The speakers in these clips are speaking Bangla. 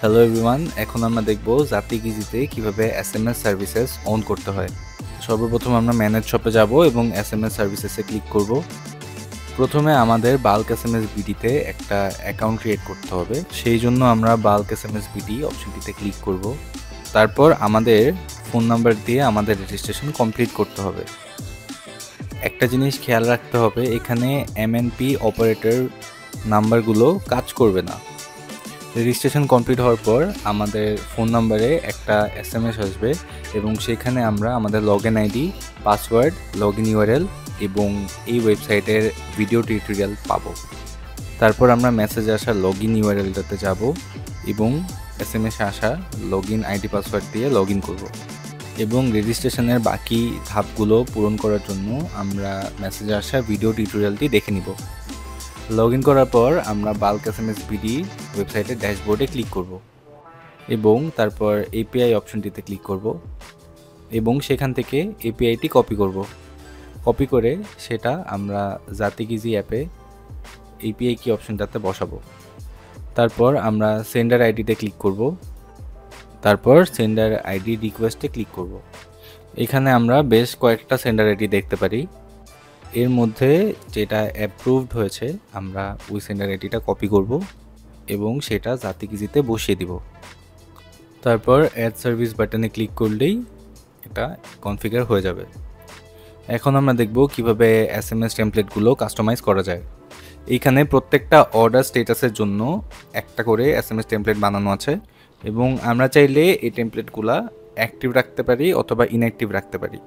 হ্যালো এভরিওয়ান, এখন আমরা দেখব জাতিগিজিতে কিভাবে এসএমএস সার্ভিসেস অন করতে হয়। সর্বপ্রথম আমরা ম্যানেজ শপে যাব এবং এসএমএস সার্ভিসেসে ক্লিক করব। প্রথমে আমাদের বাল্ক এসএমএস বিডিতে একটা অ্যাকাউন্ট ক্রিয়েট করতে হবে। সেই জন্য আমরা বাল্ক এসএমএস বিডি অপশনটিতে ক্লিক করব। তারপর আমাদের ফোন নাম্বার দিয়ে আমাদের রেজিস্ট্রেশন কমপ্লিট করতে হবে। একটা জিনিস খেয়াল রাখতে হবে, এখানে এমএনপি অপারেটর নাম্বারগুলো কাজ করবে না। রেজিস্ট্রেশন কমপ্লিট হওয়ার পর আমাদের ফোন নাম্বারে একটা এসএমএস আসবে এবং সেখানে আমরা আমাদের login ID, password, login URL এবং এই ওয়েবসাইটের ভিডিও টিউটোরিয়াল পাবো। তারপর আমরা মেসেজে আসা লগইন ইউআরএলটাতে যাব এবং এসএমএসে আসা লগইন আইডি পাসওয়ার্ড দিয়ে লগইন করব এবং রেজিস্ট্রেশনের বাকি ধাপগুলো পূরণ করার জন্য আমরা মেসেজে আসা ভিডিও টিউটোরিয়ালটি দেখে নিব। লগইন করার পর আমরা বাল্ক এসএমএস বিডি ওয়েবসাইটের ড্যাশবোর্ডে ক্লিক করব এবং তারপর এপিআই অপশনটিতে ক্লিক করব এবং সেখান থেকে এপিআইটি কপি করব। কপি করে সেটা আমরা জাতিগিজি অ্যাপে এপিআই কি অপশনটাতে বসাবো। তারপর আমরা সেন্ডার আইডিতে ক্লিক করব, তারপর সেন্ডার আইডি রিকোয়েস্টে ক্লিক করব। এখানে আমরা বেশ কয়েকটা সেন্ডার আইডি দেখতে পারি। এর মধ্যে যেটা অ্যাপ্রুভড হয়েছে আমরা ওই সেন্ডার আইডিটা কপি করব এবং সেটা জাতিগিজিতে বসিয়ে দিব। তারপর অ্যাড সার্ভিস বাটনে ক্লিক করলেই এটা কনফিগার হয়ে যাবে। এখন আমরা দেখব কিভাবে এসএমএস টেমপ্লেটগুলো কাস্টমাইজ করা যায়। এইখানে প্রত্যেকটা অর্ডার স্ট্যাটাসের জন্য একটা করে এসএমএস টেমপ্লেট বানানো আছে এবং আমরা চাইলে এই টেমপ্লেটগুলো অ্যাক্টিভ রাখতে পারি অথবা ইনঅ্যাক্টিভ রাখতে পারি।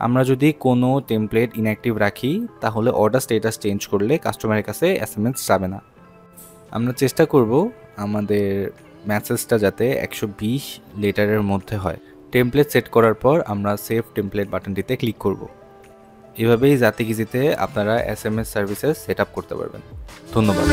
আমরা যদি কোনো টেমপ্লেট ইনঅ্যাক্টিভ রাখি তাহলে অর্ডার স্ট্যাটাস চেঞ্জ করলে কাস্টমারের কাছে এসএমএস যাবে না। আমরা চেষ্টা করব আমাদের মেসেজটা যাতে 120 লেটারের মধ্যে হয়। টেমপ্লেট সেট করার পর আমরা সেভ টেমপ্লেট বাটনটিতে ক্লিক করব। এভাবেই জাতিগিজিতে আপনারা এসএমএস সার্ভিসেস সেট আপ করতে পারবেন। ধন্যবাদ।